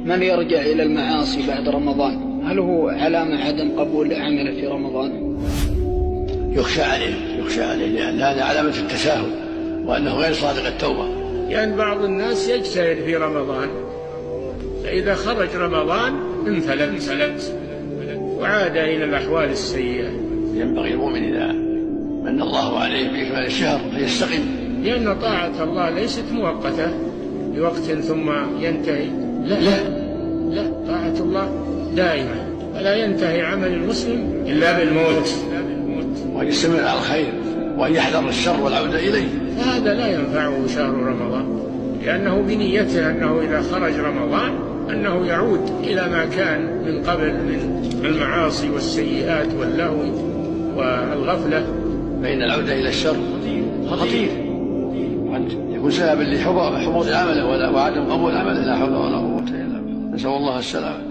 من يرجع إلى المعاصي بعد رمضان هل هو علامة عدم قبول عمله في رمضان؟ يخشى عليه لأن هذا علامة التساهل وأنه غير صادق التوبة. لأن بعض الناس يجتهد في رمضان فإذا خرج رمضان انفلت وعاد إلى الأحوال السيئة. ينبغي المؤمن إذا من الله عليه بإكمال الشهر فيستقم، لأن طاعة الله ليست مؤقتة لوقت ثم ينتهي، لا طاعة الله دائمة، فلا ينتهي عمل المسلم إلا بالموت. وأن يستمر على الخير وأن يحذر الشر والعودة إليه. فهذا لا ينفعه شهر رمضان، لأنه بنيته أنه إذا خرج رمضان أنه يعود إلى ما كان من قبل من المعاصي والسيئات واللهو والغفلة. فإن العودة إلى الشر خطير وقد يكون سببا لحبوط عمله وعدم قبول عمله. لا حول ولا قوة إلا بالله، نسأل الله السلامة.